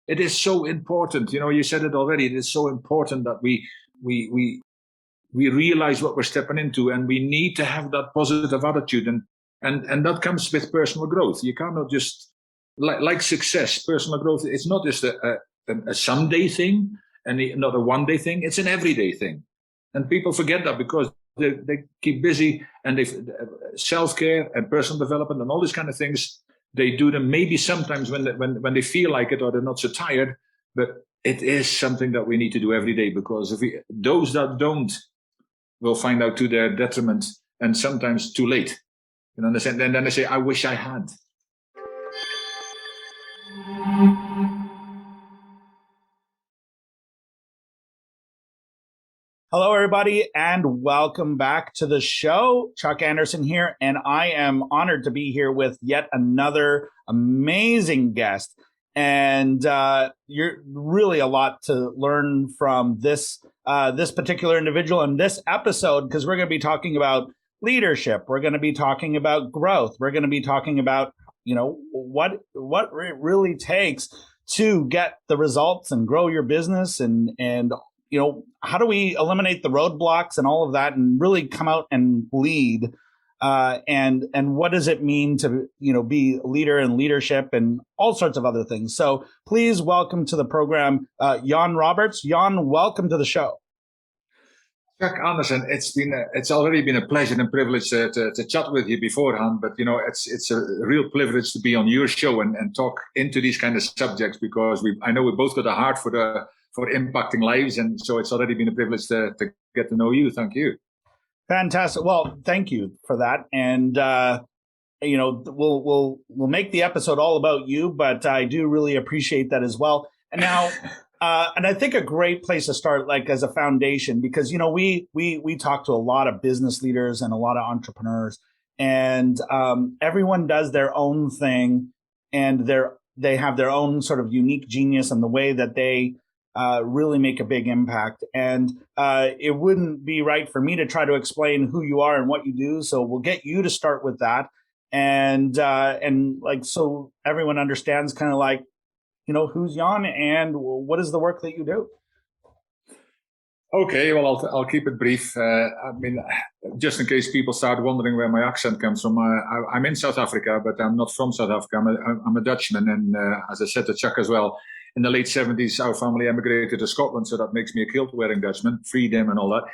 it is so important. You said it already. It is so important that we realize what we're stepping into, and we need to have that positive attitude, and that comes with personal growth. You cannot just like success. Personal growth, it's not just a someday thing and not a one day thing. It's an everyday thing, and people forget that because they keep busy, and they self-care and personal development and all these kind of things. They do them maybe sometimes when they feel like it, or they're not so tired, but it is something that we need to do every day, because those that don't will find out to their detriment, and sometimes too late. And then they say, I wish I had. Hello, everybody, and welcome back to the show. Chuck Anderson here, and I am honored to be here with yet another amazing guest. And you're really a lot to learn from this particular individual in this episode, because we're going to be talking about leadership. We're going to be talking about growth. We're going to be talking about, what it really takes to get the results and grow your business, and how do we eliminate the roadblocks and all of that, and really come out and lead, and what does it mean to be a leader and leadership and all sorts of other things. So please welcome to the program Jan Robberts. Jan, welcome to the show. Chuck Anderson, it's already been a pleasure and privilege to chat with you beforehand, but it's a real privilege to be on your show and talk into these kind of subjects, because I know we both got a heart for impacting lives, and so it's already been a privilege to get to know you. Thank you. Fantastic. Well, thank you for that, and we'll make the episode all about you, but I do really appreciate that as well. And now, and I think a great place to start, like as a foundation, because we talk to a lot of business leaders and a lot of entrepreneurs, and everyone does their own thing, and they have their own sort of unique genius and the way that they really make a big impact. And it wouldn't be right for me to try to explain who you are and what you do. So we'll get you to start with that. And so everyone understands kind of like, who's Jan and what is the work that you do? Okay, well, I'll keep it brief. Just in case people start wondering where my accent comes from, I'm in South Africa, but I'm not from South Africa. I'm a Dutchman. And as I said to Chuck as well, in the late 70s, our family emigrated to Scotland, so that makes me a kilt-wearing Dutchman, freedom and all that.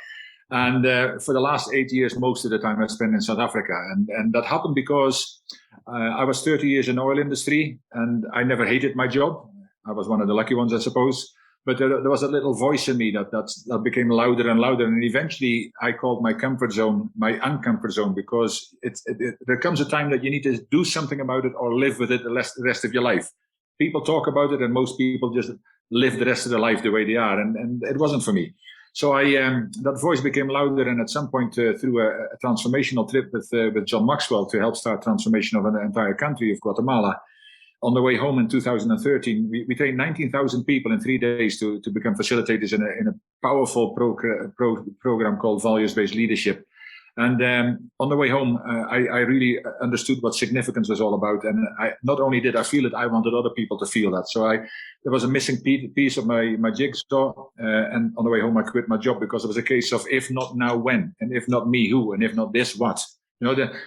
And for the last 8 years, most of the time I spent in South Africa. And that happened because I was 30 years in the oil industry, and I never hated my job. I was one of the lucky ones, I suppose. But there was a little voice in me that became louder and louder. And eventually I called my comfort zone my uncomfort zone, because there comes a time that you need to do something about it or live with it the rest of your life. People talk about it, and most people just live the rest of their life the way they are. And it wasn't for me. So that voice became louder. And at some point, through a transformational trip with John Maxwell to help start transformation of an entire country of Guatemala, on the way home in 2013, we trained 19,000 people in 3 days to become facilitators in a powerful program called Values-Based Leadership. And on the way home, I really understood what significance was all about. And not only did I feel it, I wanted other people to feel that. So there was a missing piece of my jigsaw. And on the way home, I quit my job, because it was a case of, if not now, when? And if not me, who? And if not this, what?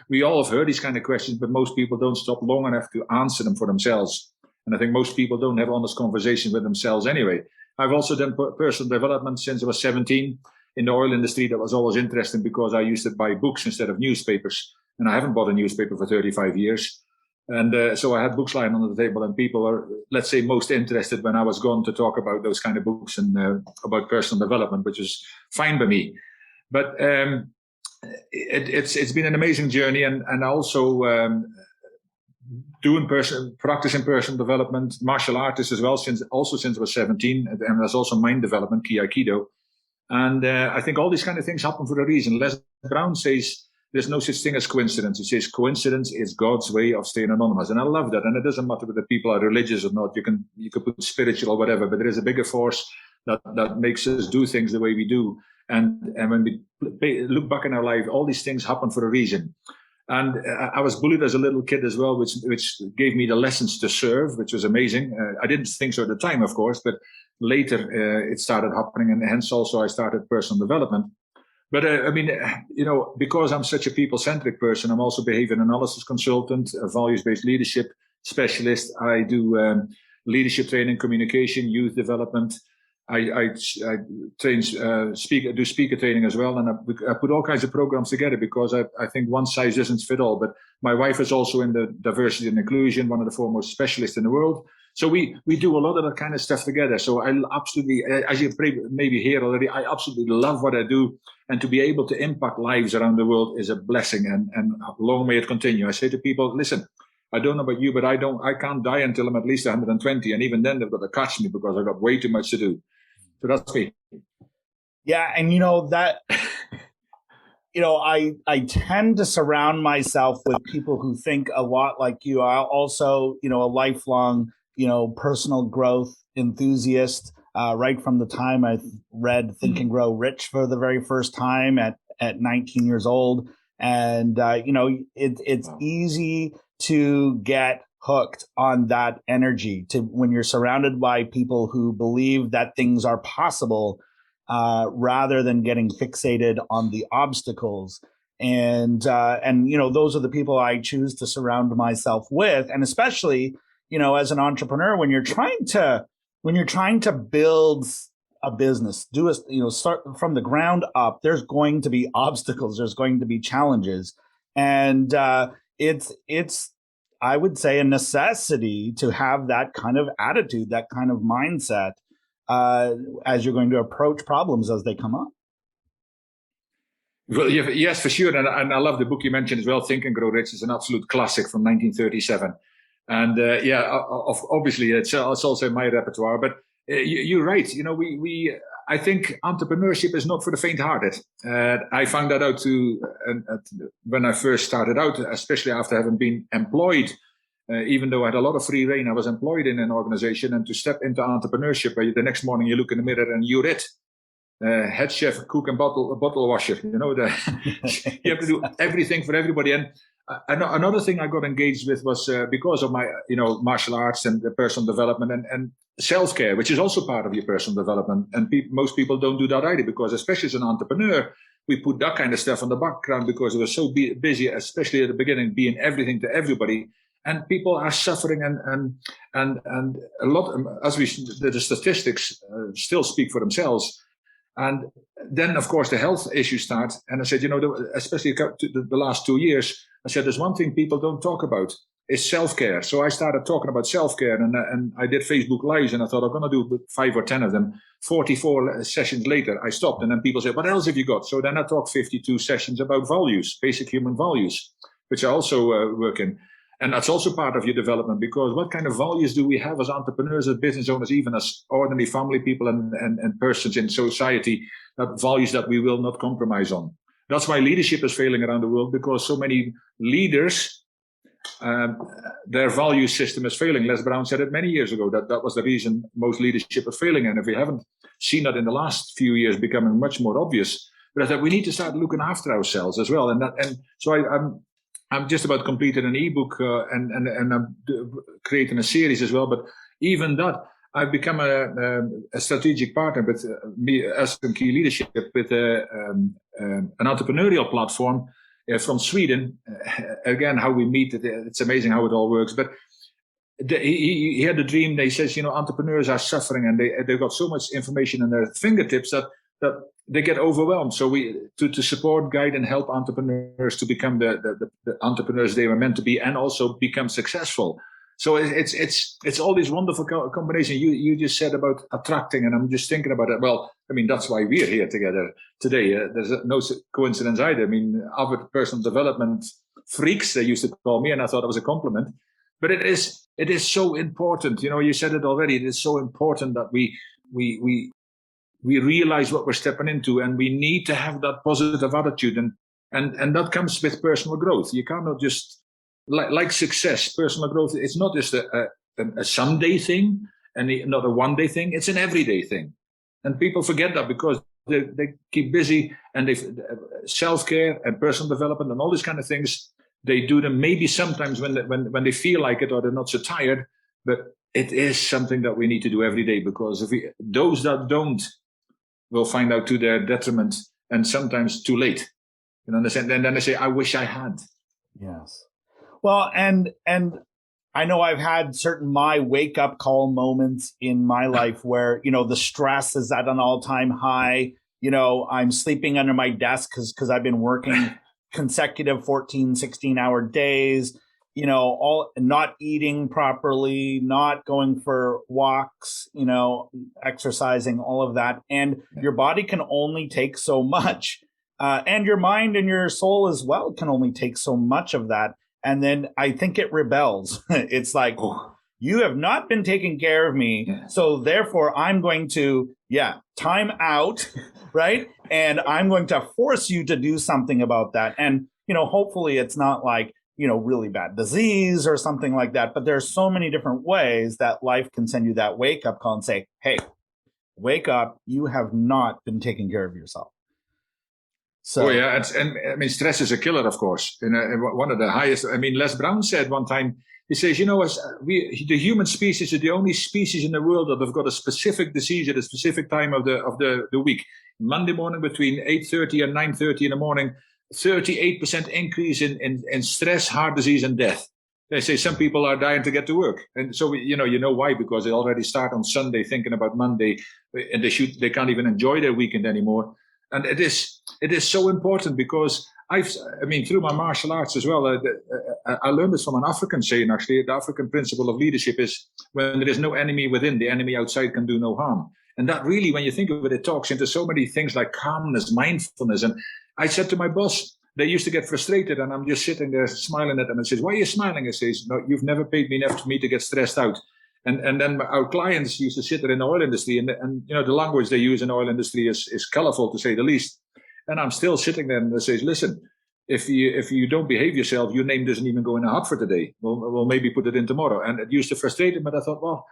We all have heard these kind of questions, but most people don't stop long enough to answer them for themselves. And I think most people don't have honest conversations with themselves anyway. I've also done personal development since I was 17. In the oil industry, that was always interesting, because I used to buy books instead of newspapers. And I haven't bought a newspaper for 35 years. And so I had books lying on the table, and people are, let's say, most interested when I was gone to talk about those kind of books and about personal development, which is fine by me. But it's been an amazing journey, and also practicing personal development, martial artists as well, since I was 17, and there's also mind development, Aikido. And I think all these kind of things happen for a reason. Les Brown says there's no such thing as coincidence. He says coincidence is God's way of staying anonymous. And I love that. And it doesn't matter whether people are religious or not. You can put spiritual or whatever, but there is a bigger force that makes us do things the way we do. And when we look back in our life, all these things happen for a reason. And I was bullied as a little kid as well, which gave me the lessons to serve, which was amazing. I didn't think so at the time, of course, but later it started happening, and hence also I started personal development. But I mean, because I'm such a people-centric person, I'm also behavior analysis consultant, a values-based leadership specialist. I do leadership training, communication, youth development. I train, do speaker training as well, and I put all kinds of programs together because I think one size doesn't fit all. But my wife is also in the diversity and inclusion, one of the foremost specialists in the world. So we do a lot of that kind of stuff together. So I absolutely, as you maybe hear already, I absolutely love what I do, and to be able to impact lives around the world is a blessing, and long may it continue. I say to people, listen, I don't know about you, but I can't die until I'm at least 120, and even then they've got to catch me because I've got way too much to do. So that's me. Yeah, and that, I tend to surround myself with people who think a lot like you. I also, a lifelong, personal growth enthusiast. Right from the time I read Think and Grow Rich for the very first time at 19 years old, and it's easy to get hooked on that energy when you're surrounded by people who believe that things are possible, rather than getting fixated on the obstacles. And those are the people I choose to surround myself with. And especially, as an entrepreneur, when you're trying to build a business, start from the ground up, there's going to be obstacles, there's going to be challenges. And it's I would say a necessity to have that kind of attitude, that kind of mindset, as you're going to approach problems as they come up. Well, yes, for sure. And I love the book you mentioned as well, Think and Grow Rich. Is an absolute classic from 1937. And obviously it's also in my repertoire. But you're right. I think entrepreneurship is not for the faint-hearted. I found that out too when I first started out, especially after having been employed. Even though I had a lot of free reign, I was employed in an organization, and to step into entrepreneurship, where the next morning you look in the mirror and you're it. Head chef, cook, and bottle washer. You have to do everything for everybody. And another thing I got engaged with was because of my, martial arts and personal development and self-care, which is also part of your personal development. And most people don't do that either, because especially as an entrepreneur, we put that kind of stuff on the background because we were so busy, especially at the beginning, being everything to everybody. And people are suffering, and a lot, as the statistics still speak for themselves. And then, of course, the health issues start. And I said, especially the last 2 years, I said, there's one thing people don't talk about, is self-care. So I started talking about self-care, and I did Facebook Lives, and I thought I'm going to do 5 or 10 of them. 44 sessions later, I stopped, and then people said, what else have you got? So then I talked 52 sessions about values, basic human values, which I also work in. And that's also part of your development, because what kind of values do we have as entrepreneurs, as business owners, even as ordinary family people and persons in society, that values that we will not compromise on. That's why leadership is failing around the world, because so many leaders, their value system is failing. Les Brown said it many years ago, that was the reason most leadership is failing. And if we haven't seen that in the last few years becoming much more obvious, but that we need to start looking after ourselves as well. And so I'm just about completed an ebook and I'm creating a series as well. But even that, I've become a strategic partner with SM Key Leadership with an entrepreneurial platform from Sweden. Again, how we meet, it's amazing how it all works. But he had a dream. They says, entrepreneurs are suffering, and they've got so much information in their fingertips that they get overwhelmed. So to support, guide, and help entrepreneurs to become the entrepreneurs they were meant to be, and also become successful. So it's all this wonderful combination. You just said about attracting, and I'm just thinking about it. Well, I mean, that's why we're here together today. There's no coincidence either. I mean, other personal development freaks, they used to call me, and I thought it was a compliment. But it is so important. You said it already. It is so important that we realize what we're stepping into, and we need to have that positive attitude, and that comes with personal growth. You cannot just like success, personal growth. It's not just a someday thing and not a one day thing. It's an everyday thing, and people forget that because they keep busy, and they self-care and personal development and all these kind of things. they do them maybe sometimes when they feel like it or they're not so tired, but it is something that we need to do every day, because those that don't will find out to their detriment, and sometimes too late. You understand? And then they say, I wish I had. Yes. Well, and I know I've had certain my wake up call moments in my life where, the stress is at an all time high. I'm sleeping under my desk because I've been working consecutive 14, 16-hour days, all not eating properly, not going for walks, exercising, all of that. And your body can only take so much. And your mind and your soul as well can only take so much of that. And then I think it rebels. It's like, you have not been taking care of me. Yeah. So therefore, I'm going to, time out, right? And I'm going to force you to do something about that. And, hopefully it's not like, really bad disease or something like that. But there's so many different ways that life can send you that wake up call and say, hey, wake up. You have not been taking care of yourself. So, stress is a killer, of course. One of the highest. Les Brown said one time, he says, the human species is the only species in the world that have got a specific disease at a specific time of the week. Monday morning between 8:30 and 9:30 in the morning, 38% increase in stress, heart disease, and death. They say some people are dying to get to work, and so you know why, because they already start on Sunday thinking about Monday, and they can't even enjoy their weekend anymore. And it is so important, because through my martial arts as well, I learned this from an African saying, actually. The African principle of leadership is, when there is no enemy within, the enemy outside can do no harm. And that really, when you think of it, it talks into so many things like calmness, mindfulness. And I said to my boss, they used to get frustrated, and I'm just sitting there smiling at them, and says, why are you smiling? I says, no, you've never paid me enough for me to get stressed out. And then our clients used to sit there in the oil industry, and the language they use in the oil industry is colorful, to say the least. And I'm still sitting there, and they say, listen, if you don't behave yourself, your name doesn't even go in a hat for today. We'll maybe put it in tomorrow. And it used to frustrate him, but I thought, well,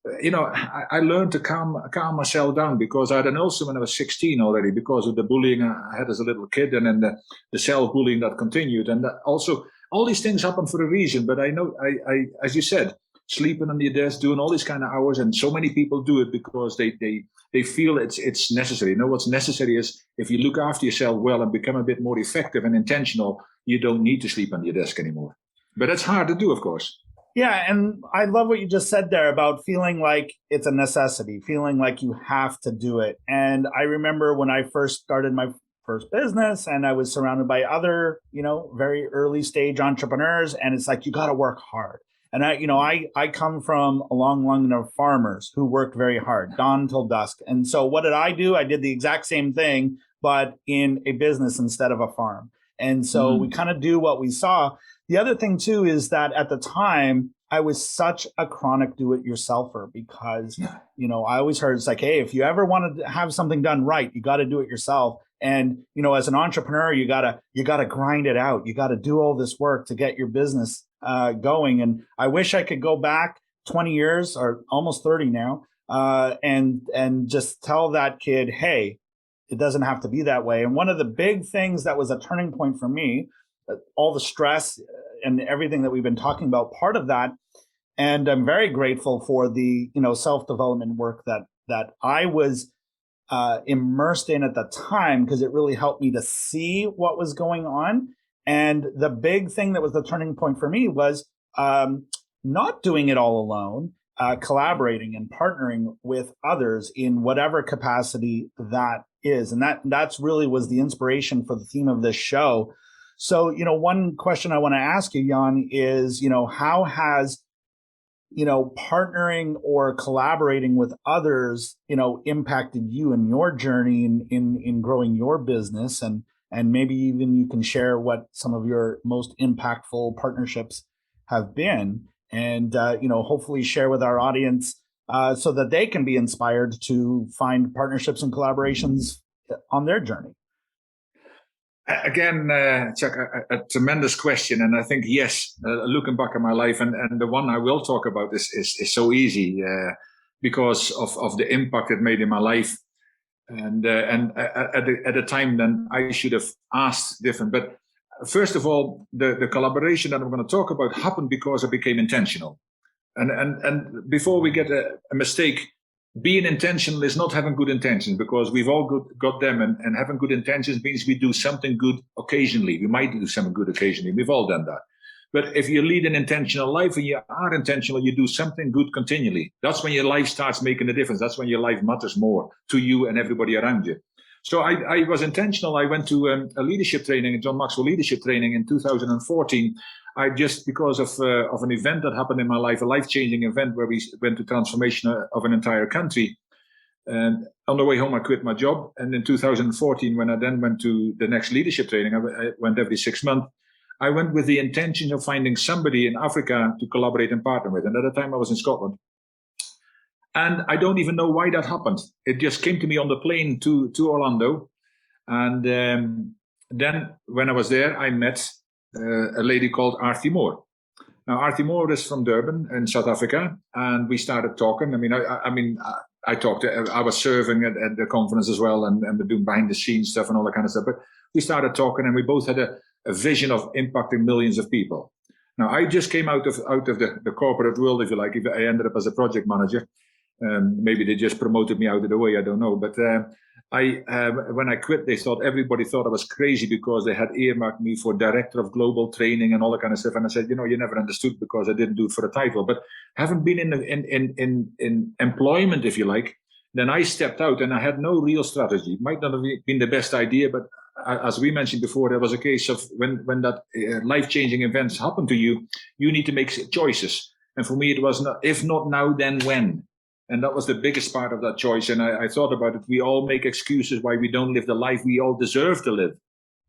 I learned to calm myself down, because I had an ulcer when I was 16 already, because of the bullying I had as a little kid, and then the self-bullying that continued. And also, all these things happen for a reason. But I know, I as you said, sleeping on your desk, doing all these kind of hours, and so many people do it because they feel it's necessary. What's necessary is, if you look after yourself well and become a bit more effective and intentional, you don't need to sleep on your desk anymore. But it's hard to do, of course. Yeah, and I love what you just said there about feeling like it's a necessity, feeling like you have to do it. And I remember when I first started my first business, and I was surrounded by other, very early stage entrepreneurs, and it's like, you got to work hard. And I come from a long line of farmers who worked very hard, dawn till dusk. And so what did I do? I did the exact same thing, but in a business instead of a farm. And so we kind of do what we saw. The other thing too is that at the time, I was such a chronic do-it-yourselfer, because, I always heard, it's like, hey, if you ever wanted to have something done right, you got to do it yourself. And, as an entrepreneur, you gotta grind it out. You got to do all this work to get your business going. And I wish I could go back 20 years or almost 30 now, and just tell that kid, hey, it doesn't have to be that way. And one of the big things that was a turning point for me, all the stress and everything that we've been talking about, part of that, and I'm very grateful for the self-development work that I was immersed in at the time, because it really helped me to see what was going on. And the big thing that was the turning point for me was not doing it all alone, collaborating and partnering with others in whatever capacity that is. And that's really was the inspiration for the theme of this show. So, one question I want to ask you, Jan, is, how has, partnering or collaborating with others, impacted you in your journey in growing your business? And maybe even you can share what some of your most impactful partnerships have been, and, hopefully share with our audience so that they can be inspired to find partnerships and collaborations on their journey. Again, Chuck, a tremendous question. And I think, yes, looking back at my life, and the one I will talk about is so easy because of the impact it made in my life. And at the time, then I should have asked different. But first of all, the collaboration that I'm going to talk about happened because I became intentional. And before we get a mistake, being intentional is not having good intentions, because we've all got them, and having good intentions means we do something good occasionally. We might do something good occasionally. We've all done that. But if you lead an intentional life and you are intentional, you do something good continually. That's when your life starts making a difference. That's when your life matters more to you and everybody around you. So I was intentional. I went to a leadership training, a John Maxwell leadership training in 2014. I just, because of an event that happened in my life, a life-changing event where we went to transformation of an entire country. And on the way home, I quit my job. And in 2014, when I then went to the next leadership training, I went every 6 months. I went with the intention of finding somebody in Africa to collaborate and partner with. And at the time I was in Scotland. And I don't even know why that happened. It just came to me on the plane to Orlando. And then when I was there, I met a lady called Artie Moore. Now, Artie Moore is from Durban in South Africa. And we started talking. I talked. I was serving at the conference as well, and doing behind the scenes stuff and all that kind of stuff. But we started talking, and we both had a vision of impacting millions of people. Now, I just came out of the corporate world, if you like. I ended up as a project manager. Maybe they just promoted me out of the way, I don't know. But when I quit, everybody thought I was crazy, because they had earmarked me for director of global training and all that kind of stuff. And I said, you never understood, because I didn't do it for a title. But having been in employment, if you like, then I stepped out, and I had no real strategy. It might not have been the best idea, but as we mentioned before, there was a case of when that life-changing events happen to you, you need to make choices. And for me, it was not, if not now, then when. And that was the biggest part of that choice. And I thought about it. We all make excuses why we don't live the life we all deserve to live.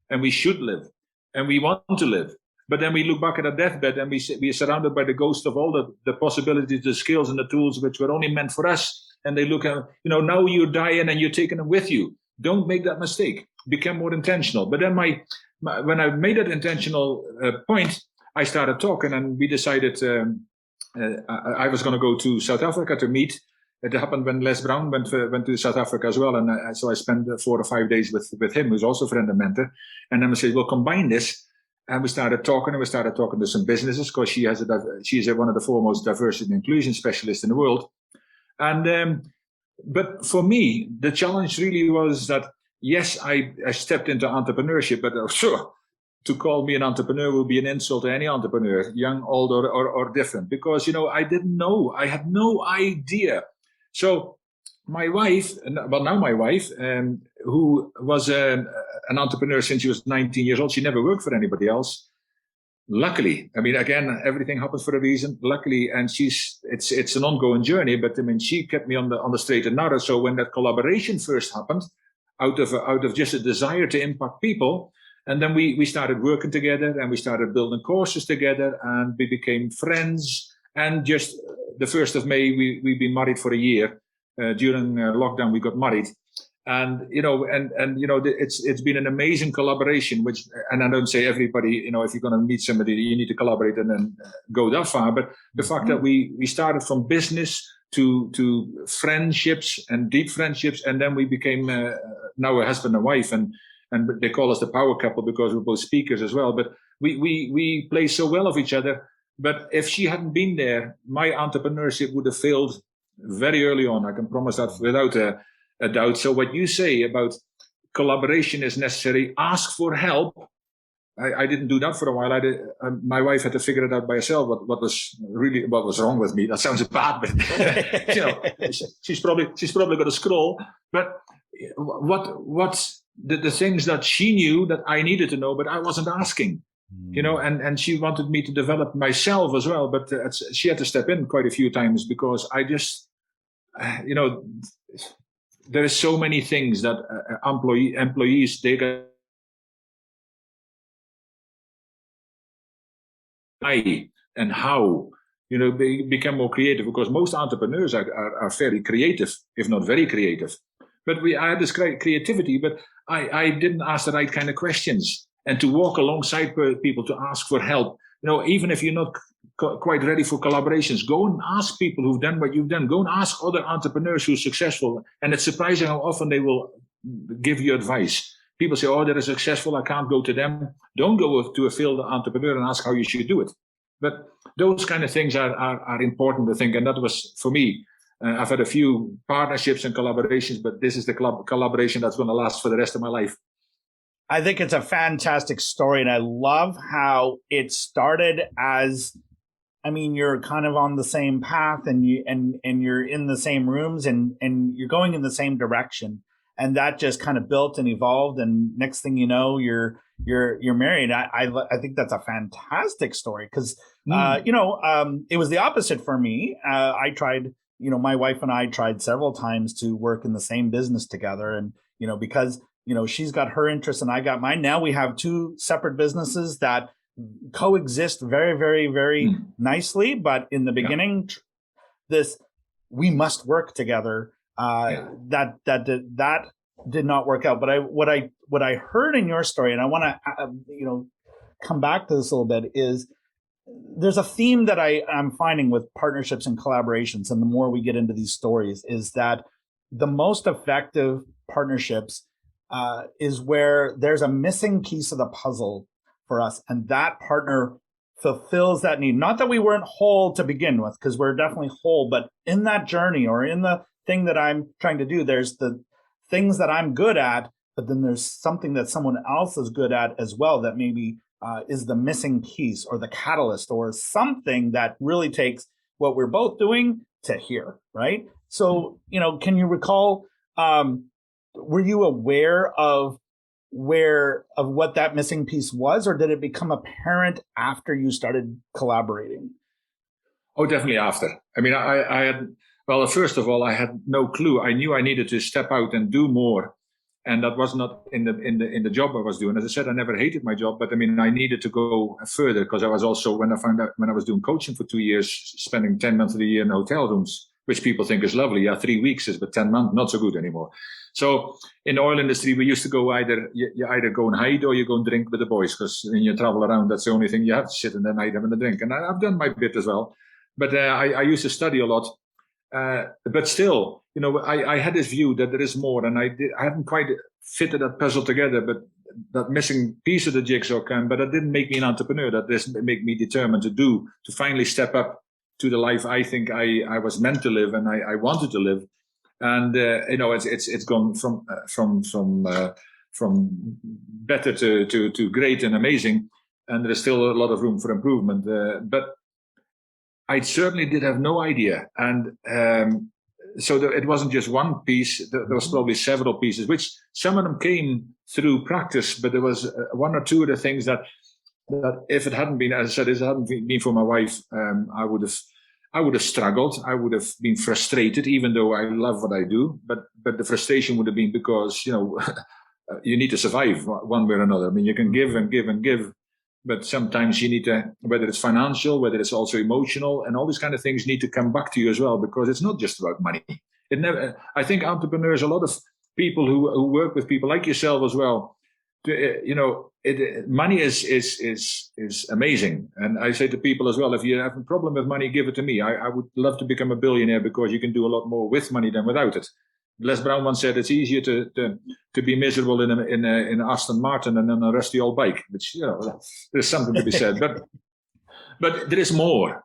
And we should live. And we want to live. But then we look back at our deathbed, and we are surrounded by the ghost of all the possibilities, the skills and the tools which were only meant for us. And they look at, now you're dying and you're taking them with you. Don't make that mistake. Become more intentional. But then when I made that intentional point, I started talking, and we decided I was going to go to South Africa to meet. It happened when Les Brown went to South Africa as well. And so I spent 4 or 5 days with him, who's also a friend and mentor. And then we said, we'll combine this. And we started talking, to some businesses, because she's one of the foremost diversity and inclusion specialists in the world. And but for me, the challenge really was that, yes, I stepped into entrepreneurship, but sure, to call me an entrepreneur will be an insult to any entrepreneur, young, old, or different, because, I didn't know. I had no idea. So my wife, who was an entrepreneur since she was 19 years old, she never worked for anybody else. Luckily, again, everything happens for a reason. Luckily, and it's an ongoing journey, but she kept me on the straight and narrow. So when that collaboration first happened, out of just a desire to impact people, and then we started working together, and we started building courses together, and we became friends. And just the 1st of May, we've been married for a year. During lockdown, we got married. And, it's been an amazing collaboration, and I don't say everybody, if you're going to meet somebody, you need to collaborate and then go that far. But the fact that we started from business to friendships and deep friendships, and then we became now a husband and wife, and they call us the power couple because we're both speakers as well. But we play so well of each other. But if she hadn't been there, my entrepreneurship would have failed very early on. I can promise that without a doubt. So what you say about collaboration is necessary, ask for help. I didn't do that for a while. My wife had to figure it out by herself. What was wrong with me? That sounds bad, but she's probably going to scroll. But what's the things that she knew that I needed to know, but I wasn't asking. And she wanted me to develop myself as well, but she had to step in quite a few times, because I just, there are so many things that employees they got. And how, become more creative, because most entrepreneurs are fairly creative, if not very creative. But I had this creativity, but I didn't ask the right kind of questions. And to walk alongside people, to ask for help. Even if you're not quite ready for collaborations, go and ask people who've done what you've done. Go and ask other entrepreneurs who are successful. And it's surprising how often they will give you advice. people say, oh, they're successful, I can't go to them. Don't go to a field entrepreneur and ask how you should do it. But those kind of things are important to think. And that was, for me, I've had a few partnerships and collaborations, but this is the collaboration that's going to last for the rest of my life. I think it's a fantastic story. And I love how it started as, I mean, you're kind of on the same path and you're in the same rooms and you're going in the same direction. And that just kind of built and evolved. And next thing you know, you're married. I think that's a fantastic story because, it was the opposite for me. I tried, my wife and I tried several times to work in the same business together. And, because, she's got her interests and I got mine. Now we have two separate businesses that coexist very, very, very nicely. But in the beginning, we must work together. That did not work out. But what I heard in your story, and I want to come back to this a little bit, is there's a theme that I'm finding with partnerships and collaborations, and the more we get into these stories, is that the most effective partnerships is where there's a missing piece of the puzzle for us, and that partner fulfills that need. Not that we weren't whole to begin with, because we're definitely whole, but in that journey or in the thing that I'm trying to do, there's the things that I'm good at, but then there's something that someone else is good at as well that maybe is the missing piece or the catalyst or something that really takes what we're both doing to here, right? So, can you recall, were you aware of what that missing piece was, or did it become apparent after you started collaborating? Oh, definitely after. I mean, I had, well, first of all, I had no clue. I knew I needed to step out and do more. And that was not in the job I was doing. As I said, I never hated my job, but I mean, I needed to go further because I was also, when I was doing coaching for 2 years, spending 10 months of the year in hotel rooms, which people think is lovely. Yeah, 3 weeks is, but 10 months, not so good anymore. So in the oil industry, we used to go you either go and hide or you go and drink with the boys, because when you travel around, that's the only thing you have to sit in the night having a drink. And I've done my bit as well. But I used to study a lot. But still, I had this view that there is more, and I hadn't quite fitted that puzzle together, but that missing piece of the jigsaw came, but that didn't make me an entrepreneur. That didn't make me determined to finally step up to the life I think I was meant to live and I wanted to live. And, it's gone from better to great and amazing. And there is still a lot of room for improvement. But I certainly did have no idea. And so it wasn't just one piece. There was probably several pieces, which some of them came through practice, but there was one or two of the things that if it hadn't been, as I said, if it hadn't been for my wife, I would have struggled. I would have been frustrated, even though I love what I do. But the frustration would have been because, you need to survive one way or another. I mean, you can give and give and give, but sometimes you need to, whether it's financial, whether it's also emotional, and all these kind of things need to come back to you as well, because it's not just about money. I think entrepreneurs, a lot of people who work with people like yourself as well, money is amazing. And I say to people as well, if you have a problem with money, give it to me. I would love to become a billionaire because you can do a lot more with money than without it. Les Brown once said it's easier to be miserable in an Aston Martin than on a rusty old bike, which, there's something to be said. But there is more,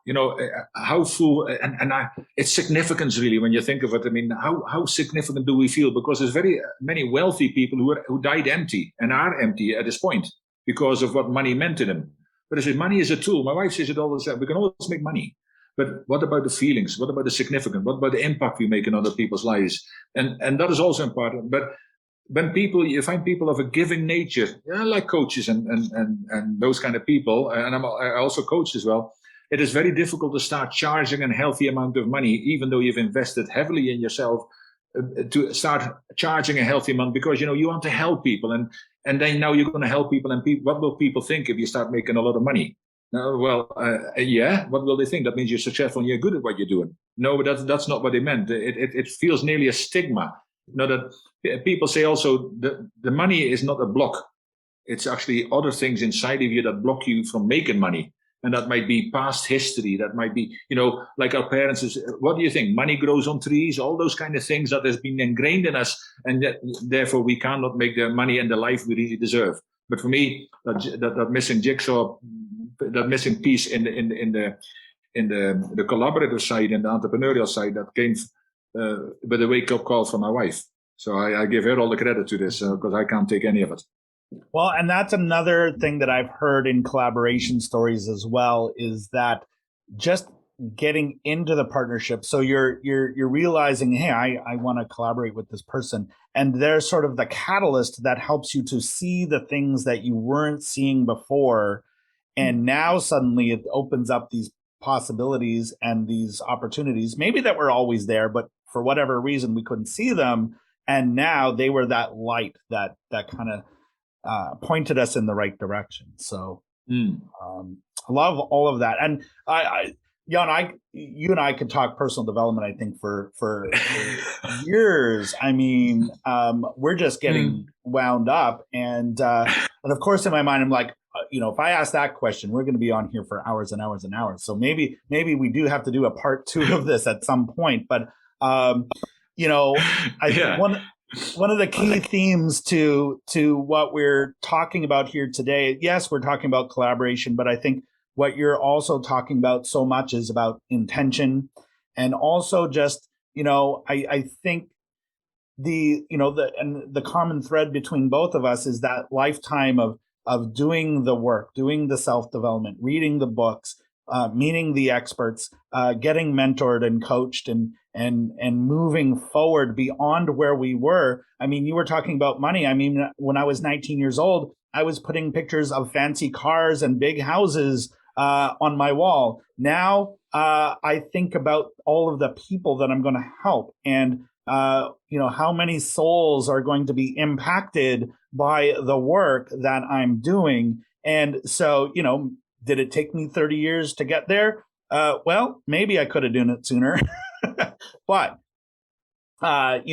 how full, and it's significance really when you think of it. I mean, how significant do we feel? Because there's very many wealthy people who died empty and are empty at this point because of what money meant to them. But I say money is a tool. My wife says it all the time. We can always make money. But what about the feelings? What about the significance? What about the impact we make in other people's lives? And that is also important. But when you find people of a giving nature, like coaches and those kind of people, and I also coach as well, it is very difficult to start charging a healthy amount of money, even though you've invested heavily in yourself, to start charging a healthy amount, because, you want to help people. And then now you're going to help people, and what will people think if you start making a lot of money? No, well, what will they think? That means you're successful and you're good at what you're doing. No, but that's not what they meant. It feels nearly a stigma. That people say also the money is not a block. It's actually other things inside of you that block you from making money. And that might be past history. That might be, like our parents is, what do you think? Money grows on trees, all those kind of things that has been ingrained in us. And that, therefore we cannot make the money and the life we really deserve. But for me, that missing jigsaw, that missing piece in the collaborative side and the entrepreneurial side, that came with a wake-up call from my wife. So I give her all the credit to this because I can't take any of it. Well, and that's another thing that I've heard in collaboration stories as well, is that just getting into the partnership. So you're realizing, hey, I want to collaborate with this person, and they're sort of the catalyst that helps you to see the things that you weren't seeing before. And now suddenly it opens up these possibilities and these opportunities, maybe that were always there, but for whatever reason we couldn't see them. And now they were that light that kind of pointed us in the right direction. So I love all of that. And Jan, you and I could talk personal development, I think, for years. I mean, we're just getting wound up. And of course, in my mind, I'm like, if I ask that question, we're going to be on here for hours and hours and hours. So maybe we do have to do a part 2 of this at some point. But, one of the key themes to what we're talking about here today, yes, we're talking about collaboration, but I think what you're also talking about so much is about intention, and also just, I think the common thread between both of us is that lifetime of doing the work, doing the self-development, reading the books, meeting the experts, getting mentored and coached, and moving forward beyond where we were. I mean, you were talking about money. I mean, when I was 19 years old, I was putting pictures of fancy cars and big houses on my wall. Now I think about all of the people that I'm going to help, and how many souls are going to be impacted by the work that I'm doing. And so, did it take me 30 years to get there? Well, maybe I could have done it sooner, but that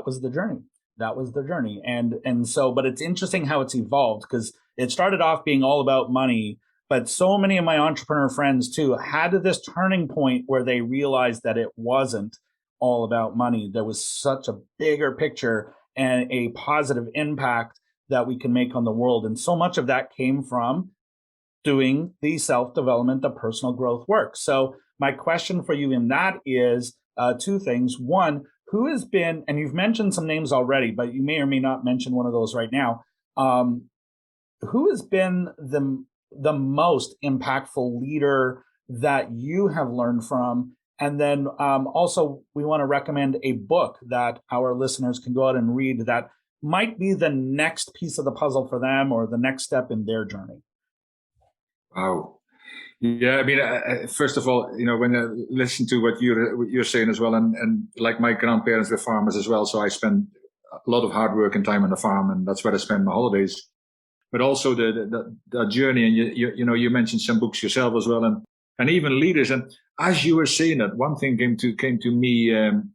was the journey. That was the journey. And so, but it's interesting how it's evolved, because it started off being all about money, but so many of my entrepreneur friends too had this turning point where they realized that it wasn't all about money. There was such a bigger picture and a positive impact that we can make on the world. And so much of that came from doing the self-development, the personal growth work. So my question for you in that is 2 things. One, who has been, and you've mentioned some names already, but you may or may not mention one of those right now. Who has been the most impactful leader that you have learned from? And then also, we want to recommend a book that our listeners can go out and read that might be the next piece of the puzzle for them, or the next step in their journey. Wow. Yeah, I mean, first of all, when I listen to what you're saying as well, and like my grandparents were farmers as well, so I spent a lot of hard work and time on the farm, and that's where I spend my holidays. But also the journey, and you mentioned some books yourself as well, and even leaders. And as you were saying that, one thing came to me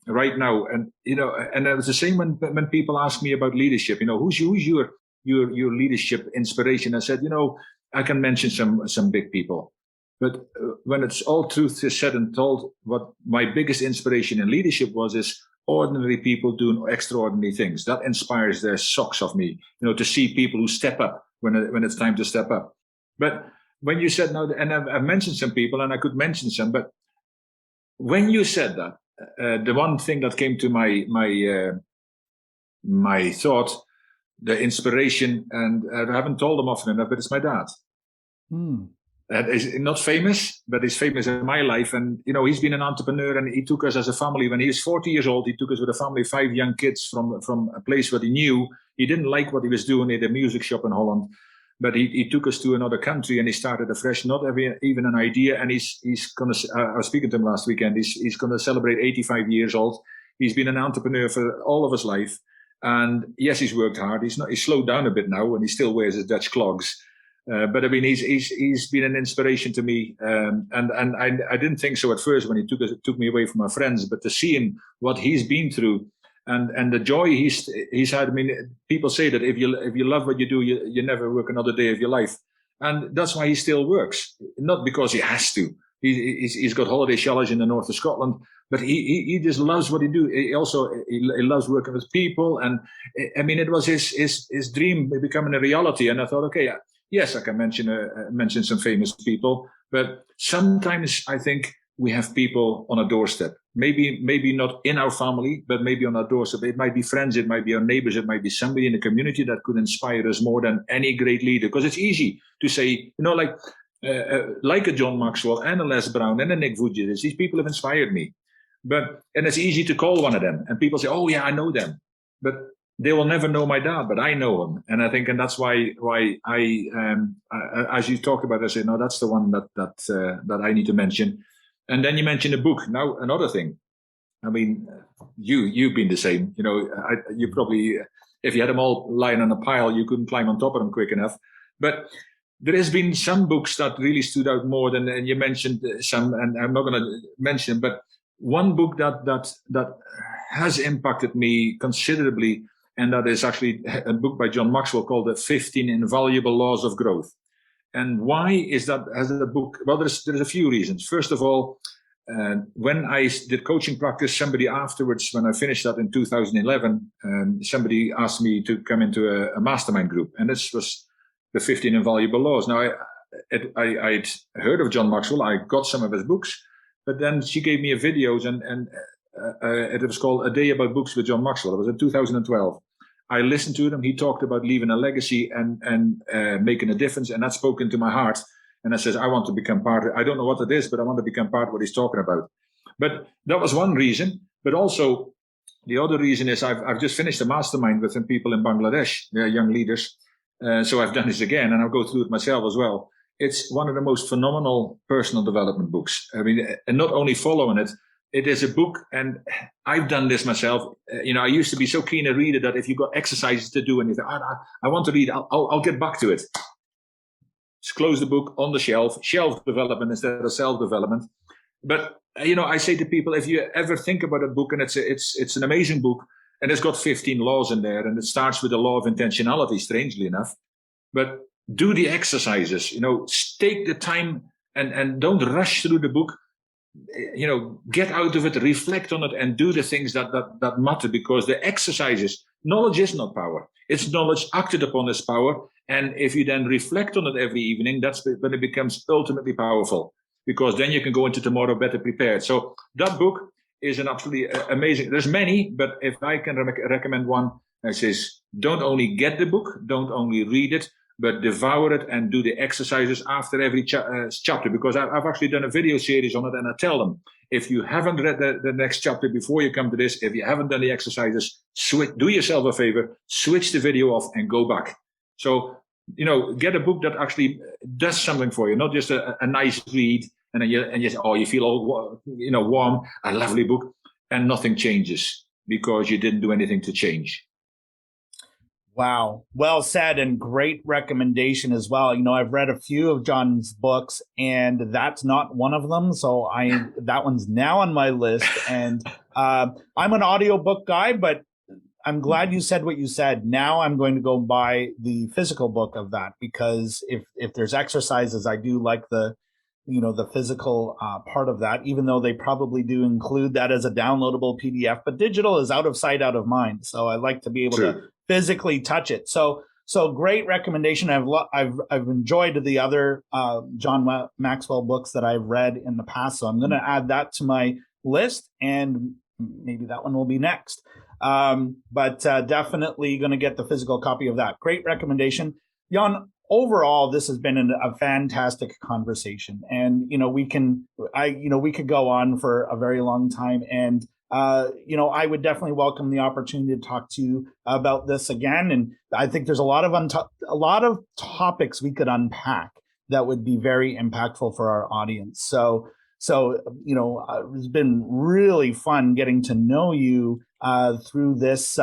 right now, and and it was the same when people ask me about leadership. Who's your leadership inspiration? I said, I can mention some big people, but when it's all truth is said and told, what my biggest inspiration in leadership is ordinary people doing extraordinary things. That inspires the socks off me. To see people who step up when it's time to step up. But when you said now, and I've mentioned some people, and I could mention some, but when you said that, the one thing that came to my thought, the inspiration, and I haven't told them often enough, but it's my dad. That is not famous, but he's famous in my life. And, he's been an entrepreneur, and he took us as a family. When he was 40 years old, he took us with a family of 5 young kids from a place where he knew he didn't like what he was doing. He had a music shop in Holland. But he took us to another country, and he started afresh, not even an idea. And he's going to, I was speaking to him last weekend, he's going to celebrate 85 years old. He's been an entrepreneur for all of his life. And yes, he's worked hard. He's slowed down a bit now, and he still wears his Dutch clogs. But I mean, he's been an inspiration to me. And I didn't think so at first when he took me away from my friends, but to see him, what he's been through, and the joy he's had. I mean, people say that if you love what you do, you never work another day of your life. And that's why he still works, not because he has to. He's got holiday chalets in the north of Scotland, but he just loves what he do. He also he loves working with people, and I mean, it was his dream becoming a reality. And I thought, okay, yes, I can mention some famous people, but sometimes I think we have people on a doorstep. Maybe not in our family, but maybe on our doorstep. It might be friends, it might be our neighbors, it might be somebody in the community that could inspire us more than any great leader. Because it's easy to say, like a John Maxwell and a Les Brown and a Nick Vujicic, these people have inspired me. And it's easy to call one of them, and people say, "Oh yeah, I know them," but they will never know my dad, but I know him, and I think, and that's why as you talked about, I said, no, that's the one that I need to mention. And then you mentioned a book. Now another thing. I mean, you've been the same. You probably, if you had them all lying on a pile, you couldn't climb on top of them quick enough. But there has been some books that really stood out more than, and you mentioned some, and I'm not going to mention, but one book that has impacted me considerably, and that is actually a book by John Maxwell called The 15 Invaluable Laws of Growth. And why is that as a book? Well, there's a few reasons. First of all, when I did coaching practice, somebody afterwards, when I finished that in 2011, somebody asked me to come into a mastermind group, and this was the 15 Invaluable Laws. Now, I'd heard of John Maxwell. I got some of his books, but then she gave me a videos, and it was called A Day About Books with John Maxwell. It was in 2012. I listened to him. He talked about leaving a legacy and making a difference, and that spoke into my heart. And I says, I want to become part of it. I don't know what it is, but I want to become part of what he's talking about. But that was one reason. But also, the other reason is I've just finished a mastermind with some people in Bangladesh, they're young leaders. So I've done this again, and I'll go through it myself as well. It's one of the most phenomenal personal development books. I mean, and not only following it, it is a book, and I've done this myself. I used to be so keen a reader that if you've got exercises to do and you think, I want to read, I'll get back to it. Just close the book on the shelf development instead of self-development. But, I say to people, if you ever think about a book, and it's an amazing book, and it's got 15 laws in there, and it starts with the law of intentionality, strangely enough. But do the exercises, take the time and don't rush through the book. Get out of it, reflect on it, and do the things that matter, because the exercises, knowledge is not power. It's knowledge acted upon as power. And if you then reflect on it every evening, that's when it becomes ultimately powerful, because then you can go into tomorrow better prepared. So that book is an absolutely amazing. There's many, but if I can recommend one, it says, don't only get the book, don't only read it, but devour it and do the exercises after every chapter, because I've actually done a video series on it, and I tell them, if you haven't read the next chapter before you come to this, if you haven't done the exercises, do yourself a favor, switch the video off and go back. So, get a book that actually does something for you, not just a nice read, and you say, oh, you feel all, warm, a lovely book, and nothing changes because you didn't do anything to change. Wow. Well said, and great recommendation as well. I've read a few of John's books, and that's not one of them. So that one's now on my list. And I'm an audiobook guy, but I'm glad you said what you said. Now I'm going to go buy the physical book of that, because if there's exercises, I do like the physical part of that, even though they probably do include that as a downloadable PDF, but digital is out of sight, out of mind. So I like to be able to physically touch it. So great recommendation. I've enjoyed the other John Maxwell books that I've read in the past. So I'm going to add that to my list, and maybe that one will be next. But definitely going to get the physical copy of that. Great recommendation. Jan, overall, this has been a fantastic conversation, and we could go on for a very long time, and I would definitely welcome the opportunity to talk to you about this again. And I think there's a lot of topics we could unpack that would be very impactful for our audience. So it's been really fun getting to know you through this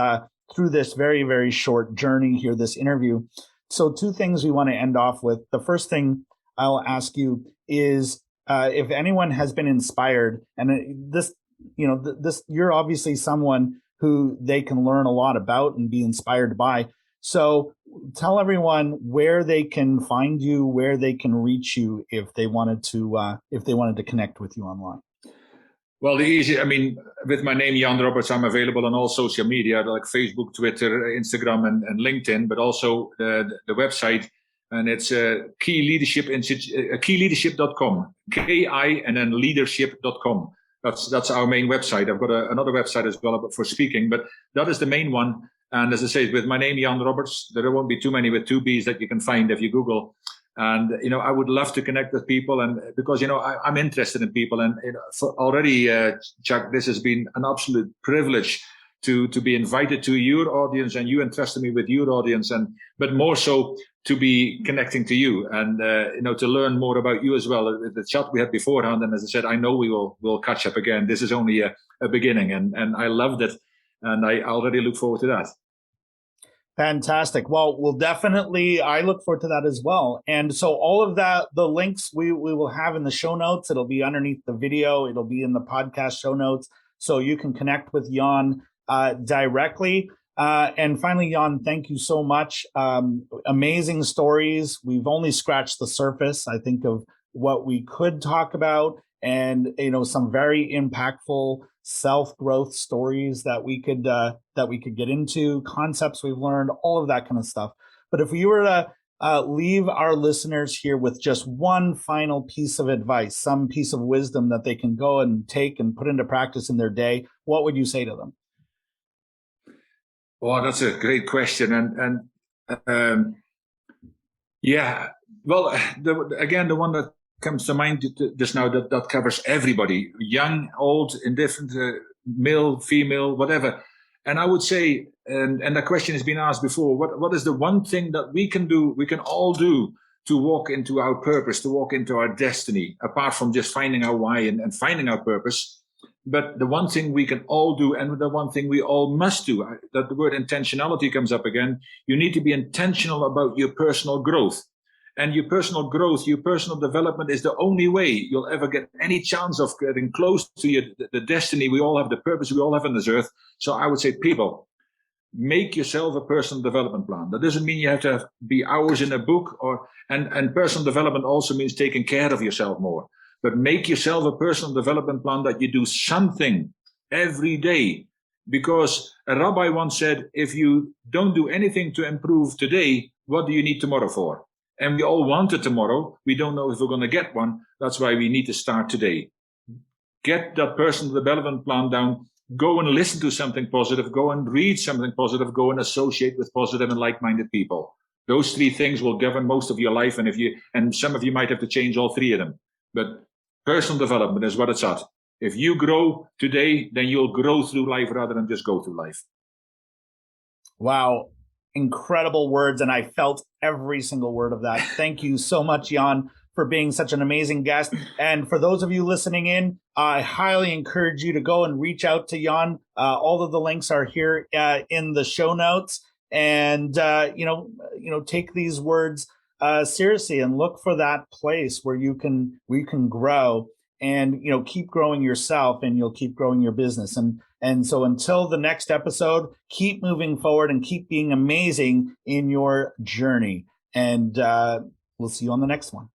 very, very short journey here, this interview. So two things we want to end off with. The first thing I'll ask you is if anyone has been inspired, and this, you're obviously someone who they can learn a lot about and be inspired by. So tell everyone where they can find you, where they can reach you if they wanted to connect with you online. Well, with my name, Jan Robberts, I'm available on all social media like Facebook, Twitter, Instagram, and LinkedIn, but also the website. And it's keyleadership.com, KI and then leadership.com. That's our main website. I've got another website as well for speaking, but that is the main one. And as I say, with my name, Jan Robberts, there won't be too many with 2 B's that you can find if you Google. And I would love to connect with people, and because I'm interested in people, and already, Chuck, this has been an absolute privilege to be invited to your audience, and you entrusted me with your audience, but more so to be connecting to you, and to learn more about you as well. The chat we had beforehand, and as I said, I know we'll catch up again. This is only a beginning, and I loved it, and I already look forward to that. Fantastic. Well, I look forward to that as well. And so all of that, the links we will have in the show notes. It'll be underneath the video. It'll be in the podcast show notes. So you can connect with Jan directly. And finally, Jan, thank you so much. Amazing stories. We've only scratched the surface, I think, of what we could talk about, and some very impactful self-growth stories that we could get into, concepts we've learned, all of that kind of stuff. But if we were to leave our listeners here with just one final piece of advice, some piece of wisdom that they can go and take and put into practice in their day, what would you say to them? Well, that's a great question, yeah. Well, the one that comes to mind just now that covers everybody, young, old, indifferent, male, female, whatever. And I would say, and the question has been asked before, what is the one thing that we can all do to walk into our purpose, to walk into our destiny, apart from just finding our why and finding our purpose? But the one thing we can all do, and the one thing we all must do, that the word intentionality comes up again. You need to be intentional about your personal growth. And your personal growth, your personal development is the only way you'll ever get any chance of getting close to the destiny we all have, the purpose we all have on this earth. So I would say, people, make yourself a personal development plan. That doesn't mean you have to be hours in a book, and personal development also means taking care of yourself more. But make yourself a personal development plan that you do something every day. Because a rabbi once said, if you don't do anything to improve today, what do you need tomorrow for? And we all want it tomorrow. We don't know if we're going to get one. That's why we need to start today. Get that personal development plan down. Go and listen to something positive. Go and read something positive. Go and associate with positive and like-minded people. Those 3 things will govern most of your life. And some of you might have to change all 3 of them. But personal development is what it's at. If you grow today, then you'll grow through life rather than just go through life. Wow. Incredible words, and I felt every single word of that. Thank you so much, Jan, for being such an amazing guest. And for those of you listening in, I highly encourage you to go and reach out to Jan. All of the links are here in the show notes, and take these words seriously and look for that place where you can grow and keep growing yourself, and you'll keep growing your business. And so until the next episode, keep moving forward and keep being amazing in your journey. And we'll see you on the next one.